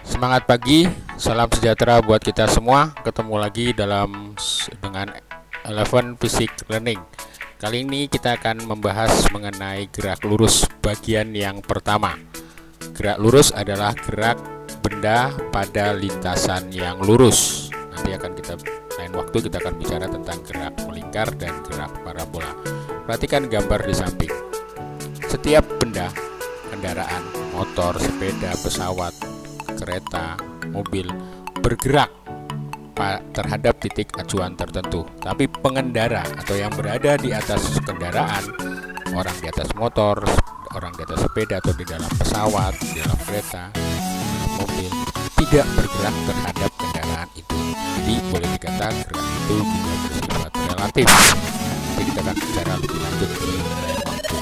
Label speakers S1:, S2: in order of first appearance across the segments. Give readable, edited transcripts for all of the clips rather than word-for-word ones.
S1: Semangat pagi, salam sejahtera buat kita semua. Ketemu lagi dengan Eleven Basic Learning. Kali ini kita akan membahas mengenai gerak lurus bagian yang pertama. Gerak lurus adalah gerak benda pada lintasan yang lurus. Nanti lain waktu kita akan bicara tentang gerak melingkar dan gerak parabola. Perhatikan gambar di samping. Setiap benda, kendaraan, motor, sepeda, pesawat, kereta, mobil bergerak terhadap titik acuan tertentu. Tapi pengendara atau yang berada di atas kendaraan, orang di atas motor, orang di atas sepeda atau di dalam pesawat, di dalam kereta, mobil, tidak bergerak terhadap kendaraan itu. Jadi boleh dikatakan gerak itu juga bersifat relatif. Jadi kita akan bicara lebih lanjut di lain waktu.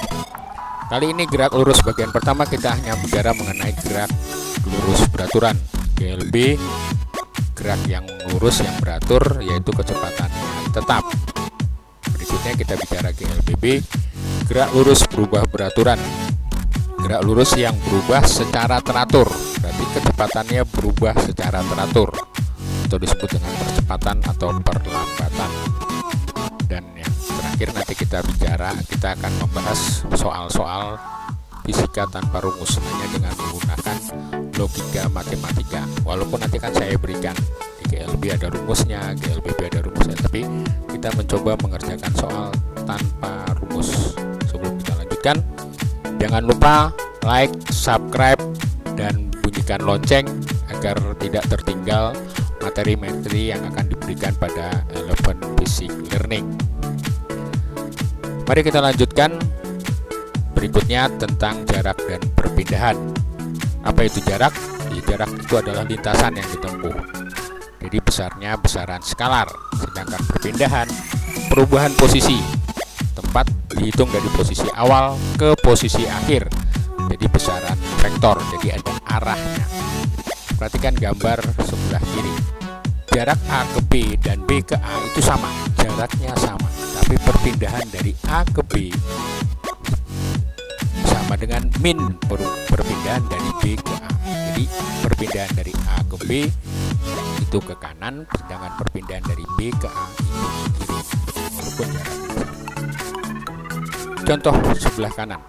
S1: Kali ini gerak lurus bagian pertama kita hanya bicara mengenai gerak lurus beraturan GLB, gerak yang lurus yang beratur yaitu kecepatannya tetap. Berikutnya kita bicara GLBB, gerak lurus berubah beraturan, gerak lurus yang berubah secara teratur, berarti kecepatannya berubah secara teratur atau disebut dengan percepatan atau perlambatan. Dan yang terakhir nanti kita akan membahas soal-soal fisika tanpa rumus, hanya dengan menggunakan logika matematika. Walaupun nanti kan saya berikan di GLB ada rumusnya, GLBB ada rumusnya, tapi kita mencoba mengerjakan soal tanpa rumus. Sebelum kita lanjutkan, jangan lupa like, subscribe, dan bunyikan lonceng agar tidak tertinggal materi-materi yang akan diberikan pada Eleven Basic Learning. Mari kita lanjutkan. Berikutnya tentang jarak dan perpindahan. Apa itu jarak? Jarak itu adalah lintasan yang ditempuh. Jadi besarnya besaran skalar. Sedangkan perpindahan, perubahan posisi. Tempat dihitung dari posisi awal ke posisi akhir. Jadi besaran vektor, jadi ada arahnya. Perhatikan gambar sebelah kiri. Jarak A ke B dan B ke A itu sama. Jaraknya sama. Tapi perpindahan dari A ke B sama dengan min perpindahan dari B ke A. Jadi perpindahan dari A ke B itu ke kanan, sedangkan perpindahan dari B ke A itu ke kiri, walaupun jaraknya sama. Contoh sebelah kanan.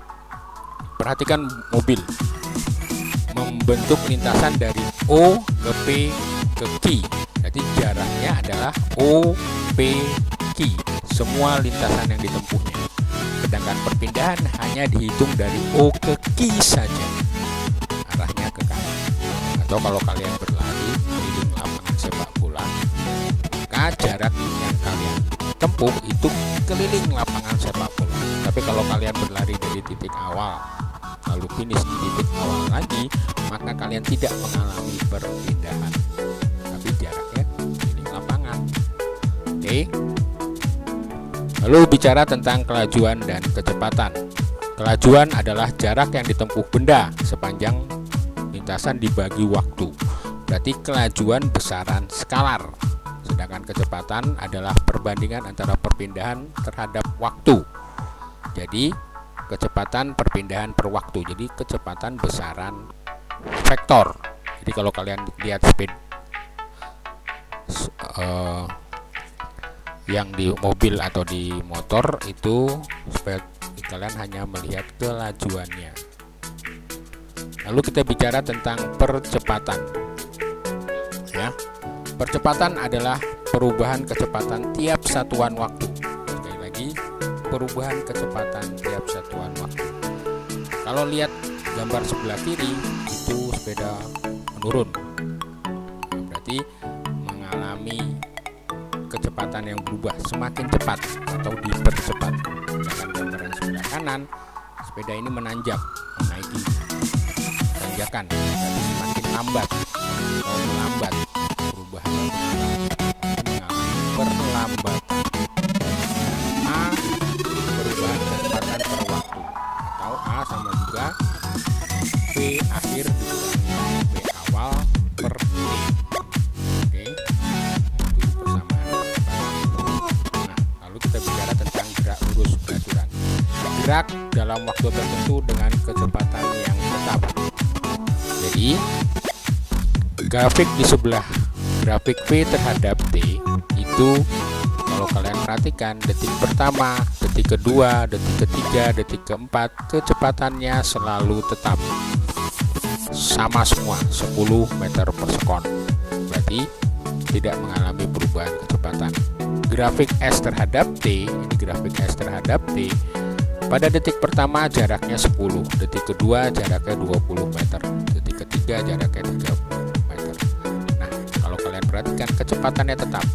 S1: Perhatikan mobil membentuk lintasan dari O ke P ke Q. Jadi jaraknya adalah O, P, Q. Semua lintasan yang ditempuhnya. Sedangkan perpindahan hanya dihitung dari O ke Q saja, arahnya ke kanan. Atau kalau kalian berlari keliling lapangan sepak bola, maka jarak yang kalian tempuh itu keliling lapangan sepak bola. Tapi kalau kalian berlari dari titik awal lalu finish di titik awal lagi, maka kalian tidak mengalami perpindahan, tapi jaraknya keliling lapangan. Oke. Lalu bicara tentang kelajuan dan kecepatan. Kelajuan adalah jarak yang ditempuh benda sepanjang lintasan dibagi waktu. Berarti kelajuan besaran skalar. Sedangkan kecepatan adalah perbandingan antara perpindahan terhadap waktu. Jadi kecepatan perpindahan per waktu. Jadi kecepatan besaran vektor. Jadi kalau kalian lihat yang di mobil atau di motor itu kalian hanya melihat kelajuannya. Lalu kita bicara tentang percepatan. Ya, percepatan adalah perubahan kecepatan tiap satuan waktu. Sekali lagi, perubahan kecepatan tiap satuan waktu. Kalau lihat gambar sebelah kiri itu sepeda menurun, berarti mengalami kecepatan yang berubah semakin cepat atau dipercepat. Sedangkan gambar yang sebelah kanan, sepeda ini menanjak, menaiki tanjakan, jadi semakin lambat atau melambat. Perubahan mengalami perlambatan. A, perubahan kecepatan per waktu, atau A sama juga P akhir dikurangi P awal per T. Oke, itu persamaan. Nah, lalu kita bicara tentang gerak lurus beraturan. bergerak dalam waktu tertentu dengan kecepatan yang tetap. Jadi grafik di sebelah grafik V terhadap T itu kalau kalian perhatikan, detik pertama, detik kedua, detik ketiga, detik keempat, kecepatannya selalu tetap sama semua, 10 meter per sekon. Berarti tidak mengalami perubahan kecepatan. Grafik S terhadap T, ini grafik S terhadap T, pada detik pertama jaraknya 10, detik kedua jaraknya 20 meter, detik ketiga jaraknya 30 meter. Nah, kalau kalian perhatikan, kecepatannya tetap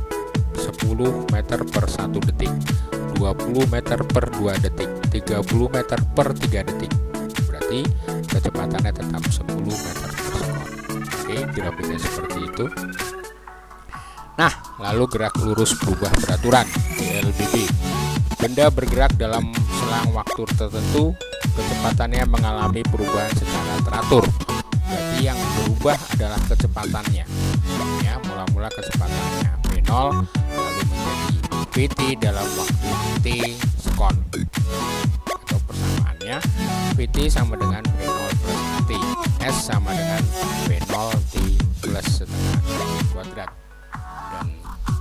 S1: 10 meter per 1 detik, 20 meter per 2 detik, 30 meter per 3 detik. Berarti kecepatannya tetap 10 meter per sekon. Oke, grafiknya seperti itu. Nah, lalu gerak lurus berubah beraturan, GLBB. Benda bergerak dalam selang waktu tertentu, kecepatannya mengalami perubahan secara teratur. Berarti yang berubah adalah kecepatannya. Ya, mula-mula kecepatannya V0 lalu menjadi Vt dalam waktu T sekon. Atau persamaannya, Vt sama dengan V0 plus T. S sama dengan V0 T plus setengah T kuadrat. Dan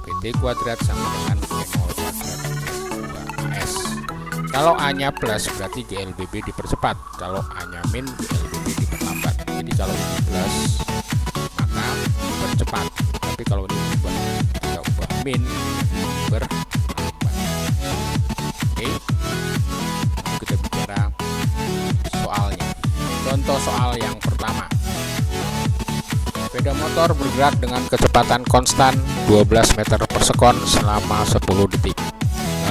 S1: Vt kuadrat sama dengan V0 kuadrat plus 2AS. Kalau A-nya plus berarti GLBB dipercepat, kalau A-nya min GLBB diperlambat. Jadi kalau ini plus maka dipercepat, tapi kalau ini ubah min berlambat. Oke, kita bicara soalnya. Contoh soal yang pertama, sepeda motor bergerak dengan kecepatan konstan 12 meter per sekon selama 10 detik,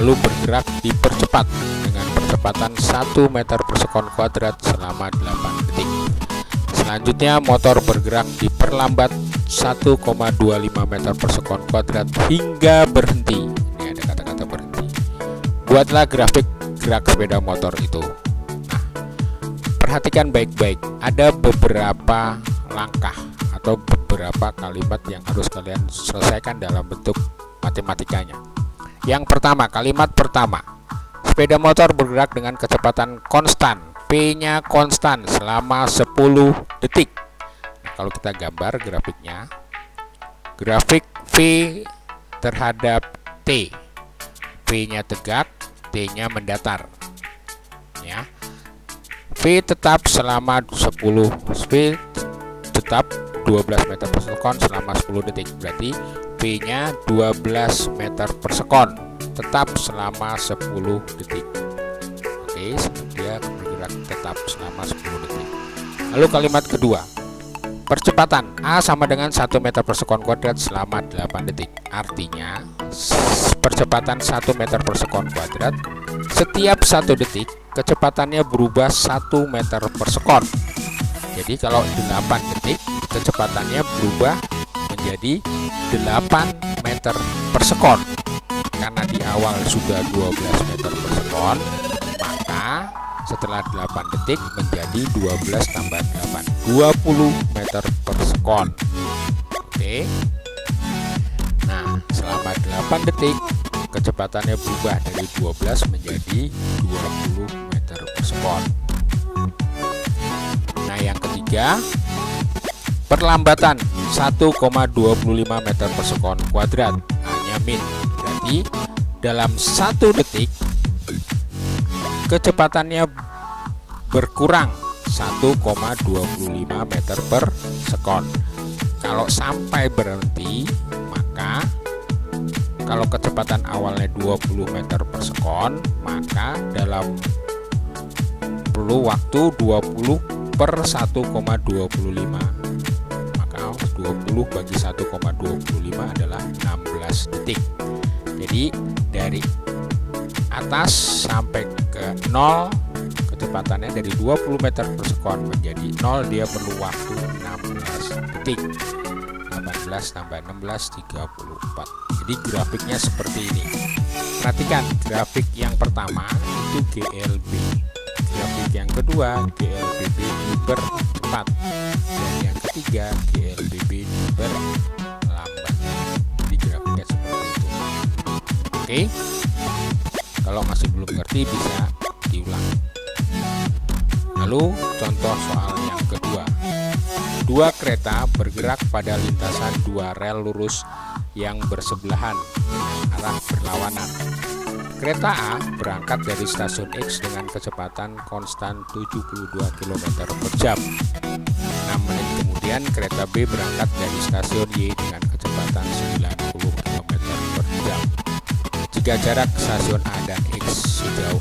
S1: lalu bergerak dipercepat dengan percepatan 1 meter per sekon kuadrat selama 8 detik. Selanjutnya motor bergerak diperlambat 1,25 meter per sekon kuadrat hingga berhenti. Ini ada kata-kata berhenti. Buatlah grafik gerak sepeda motor itu. Nah, perhatikan baik-baik, ada beberapa langkah atau beberapa kalimat yang harus kalian selesaikan dalam bentuk matematikanya. Yang pertama, kalimat pertama, sepeda motor bergerak dengan kecepatan konstan, P-nya konstan selama 10 detik. Nah, kalau kita gambar grafiknya, grafik V terhadap T, P-nya tegak, T-nya mendatar. Ya, V tetap selama 10, V tetap 12 meter per sekon selama 10 detik. Berarti V-nya 12 meter per sekon, tetap selama 10 detik. Oke, dia bergerak tetap selama 10 detik. Lalu kalimat kedua, percepatan A sama dengan 1 meter per sekon kuadrat selama 8 detik. Artinya percepatan 1 meter per sekon kuadrat, setiap 1 detik kecepatannya berubah 1 meter per sekon. Jadi kalau 8 detik kecepatannya berubah menjadi 8 meter per sekon. Karena di awal sudah 12 meter per sekon, maka setelah 8 detik menjadi 12 tambah 8, 20 meter per sekon. Oke. Nah, selama 8 detik kecepatannya berubah dari 12 menjadi 20 meter per sekon. Nah, yang ketiga, perlambatan 1,25 meter per sekon kuadrat, hanya min. Berarti dalam 1 detik kecepatannya berkurang 1,25 meter per sekon. Kalau sampai berhenti, maka kalau kecepatan awalnya 20 meter per sekon, maka dalam perlu waktu 20 per 1,25, maka 20 bagi 1,25 adalah 16 detik. Jadi dari atas sampai ke 0, kecepatannya dari 20 meter per sekon menjadi 0, dia perlu waktu 16 detik. 18 tambah 16, 34. Jadi grafiknya seperti ini. Perhatikan, grafik yang pertama itu GLB, grafik yang kedua GLBB dipercepat, dan yang ketiga GLBB diperlambat. Jadi grafiknya seperti itu. Oke, kalau masih belum ngerti bisa diulang. Lalu contoh soal yang kedua. Dua kereta bergerak pada lintasan dua rel lurus yang bersebelahan arah berlawanan. Kereta A berangkat dari stasiun X dengan kecepatan konstan 72 km per jam. 6 menit kemudian kereta B berangkat dari stasiun Y dengan kecepatan 90 km per jam. Jika jarak stasiun A dan X sejauh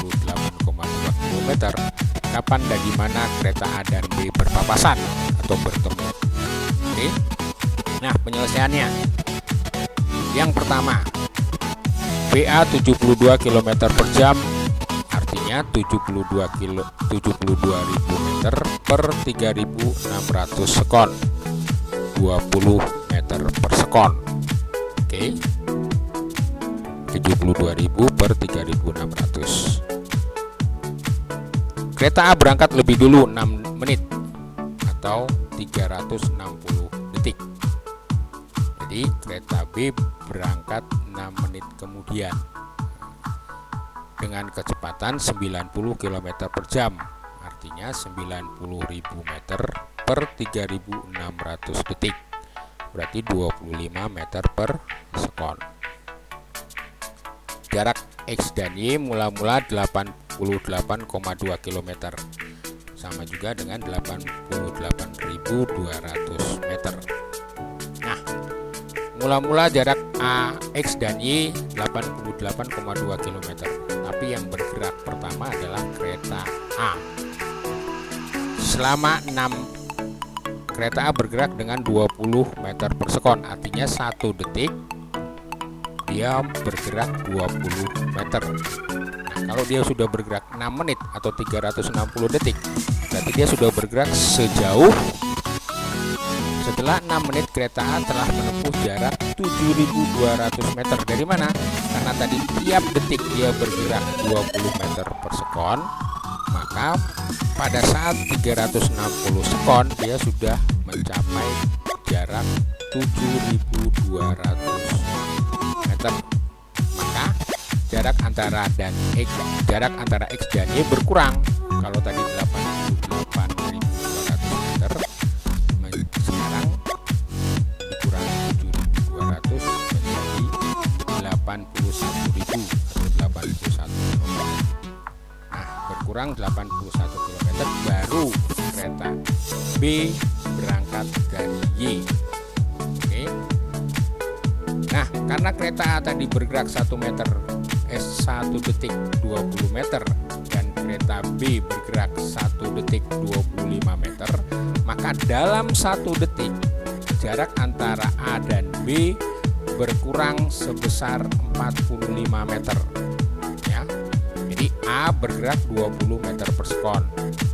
S1: 88,2 km, kapan dan di mana kereta A dan B berpapasan atau bertemu? Oke. Nah, penyelesaiannya. Yang pertama, BA 72 km per jam, artinya 72.000 meter per 3.600 sekon, 20 meter per sekon. Oke, 72.000 per 3.600. Kereta A berangkat lebih dulu 6 menit atau 360 detik. Jadi kereta B berangkat 6 menit kemudian dengan kecepatan 90 km per jam, artinya 90.000 meter per 3.600 detik, berarti 25 meter per sekon. Jarak X dan Y mula-mula 88,2 km, sama juga dengan 88.200 meter. Nah, mula-mula jarak A, X dan Y 88,2 km, tapi yang bergerak pertama adalah kereta A. Selama 6 kereta A bergerak dengan 20 meter per sekon, artinya 1 detik dia bergerak 20 meter. Nah, kalau dia sudah bergerak 6 menit atau 360 detik, berarti dia sudah bergerak sejauh. Setelah 6 menit kereta A telah menempuh jarak 7.200 meter. Dari mana? Karena tadi tiap detik dia bergerak 20 meter per sekon, maka pada saat 360 sekon dia sudah mencapai jarak 7.200 meter. Maka jarak antara X dan Y berkurang. Kalau tadi 88.200 meter, sekarang dikurangi 7.200 menjadi 81.000 atau 81 km. Nah, berkurang 81 km baru kereta B berangkat dari Y. Oke. Nah, karena kereta A tadi bergerak 1 detik 20 meter dan kereta B bergerak 1 detik 25 meter, maka dalam 1 detik jarak antara A dan B berkurang sebesar 45 meter. Ya. Jadi A bergerak 20 meter per sekon,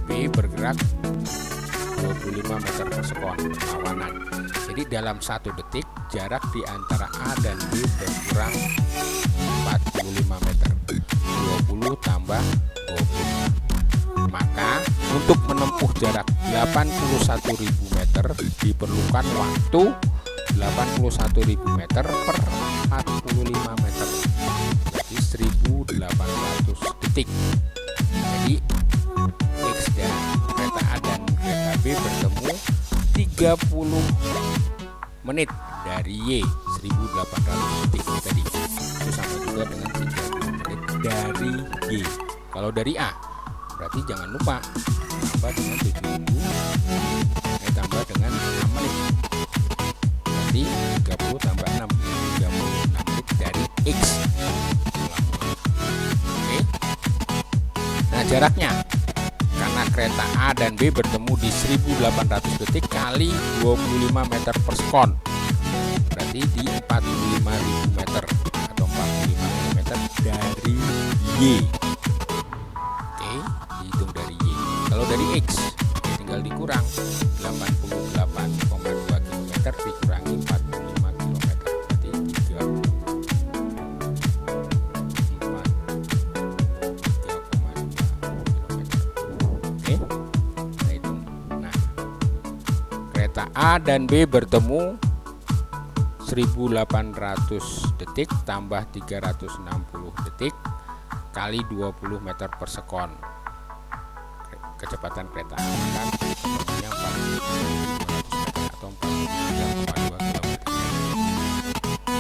S1: B bergerak 25 meter per sekon berlawanan. Jadi dalam 1 detik jarak di antara A dan B berkurang 45 meter. 20 tambah 20. Maka untuk menempuh jarak 81.000 meter diperlukan waktu 81.000 meter per 45 meter. Jadi 1.800 detik. Jadi X dan kereta A dan kereta B bertemu 30 menit dari Y, 1.800 detik tadi. Itu sama juga dengan 30 menit dari Y. Kalau dari A, berarti jangan lupa tambah dengan 7.000, tambah dengan 6 menit. Berarti 30 tambah 6, 36 menit dari X. Oke. Nah, jaraknya karena kereta A dan B bertemu di 1.800 detik kali 25 meter per sekon, berarti di 45.000 meter atau 45 meter dari Y. Oke, dihitung dari Y. Kalau dari X, ya tinggal dikurang 88,2 km dikurangi 45 km, berarti 3,2 km. Nah, kereta A dan B bertemu 1.800 detik tambah 360 detik kali 20 meter per sekon. kecepatan kereta. Maka ketemunya 4.500 atau 43,2 km.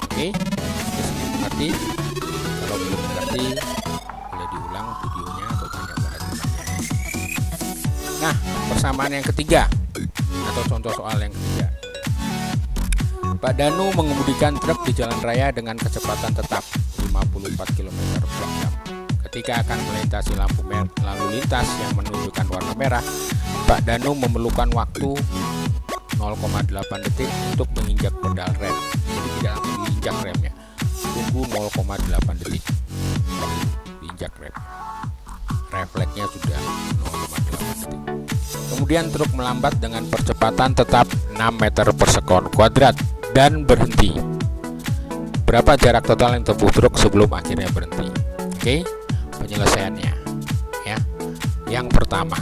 S1: Oke, disini mengerti? Kalau belum mengerti, boleh diulang videonya atau tanya pada temannya. Nah, persamaan yang ketiga atau contoh soal yang ketiga. Pak Danu mengemudikan truk di jalan raya dengan kecepatan tetap 54 km per jam. Ketika akan melintasi lampu lalu lintas yang menunjukkan warna merah, Pak Danu memerlukan waktu 0,8 detik untuk menginjak pedal rem. Jadi tidak langsung diinjak remnya, tunggu 0,8 detik diinjak rem. Refleksnya sudah 0,8 detik. Kemudian truk melambat dengan percepatan tetap 6 meter per sekon kuadrat dan berhenti. Berapa jarak total yang tempuh truk sebelum akhirnya berhenti? Oke, penyelesaiannya ya. Yang pertama,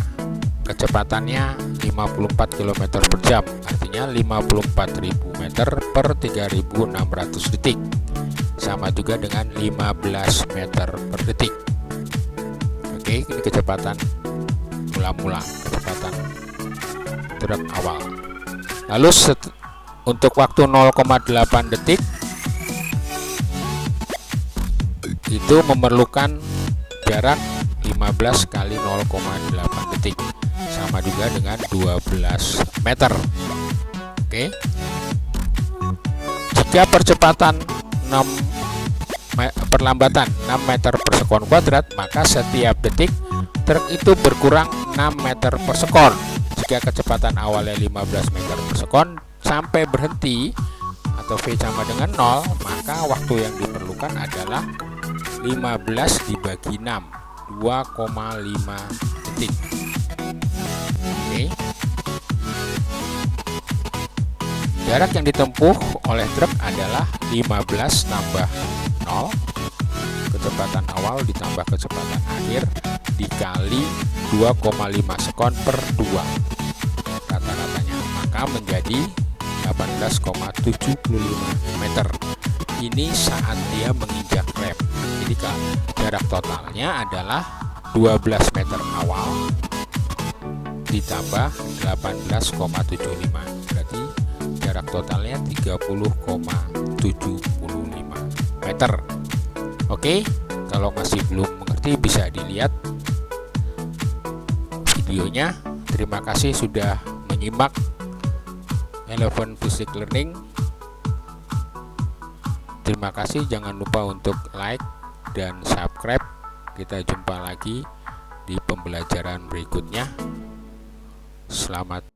S1: kecepatannya 54 km per jam, artinya 54.000 meter per 3.600 detik, sama juga dengan 15 meter per detik. Oke, ini kecepatan mula-mula, kecepatan truk awal. Lalu untuk waktu 0,8 detik itu memerlukan jarak 15 kali 0,8 detik, sama juga dengan 12 meter. Oke. Jika percepatan perlambatan 6 meter per sekon kuadrat, maka setiap detik truk itu berkurang 6 meter per sekon. Jika kecepatan awalnya 15 meter per sekon sampai berhenti atau V sama dengan 0, maka waktu yang diperlukan adalah 15 dibagi 6, 2,5 detik. Oke. Jarak yang ditempuh oleh truk adalah 15 tambah 0, kecepatan awal ditambah kecepatan akhir dikali 2,5 sekon per 2 rata-ratanya, maka menjadi 18,75 meter. Ini saat dia menginjak rem. Jadi jarak totalnya adalah 12 meter awal ditambah 18,75, berarti jarak totalnya 30,75 meter. Oke, kalau masih belum mengerti bisa dilihat videonya. Terima kasih sudah menyimak Eleven Physics Learning. Terima kasih, jangan lupa untuk like dan subscribe. Kita jumpa lagi di pembelajaran berikutnya. Selamat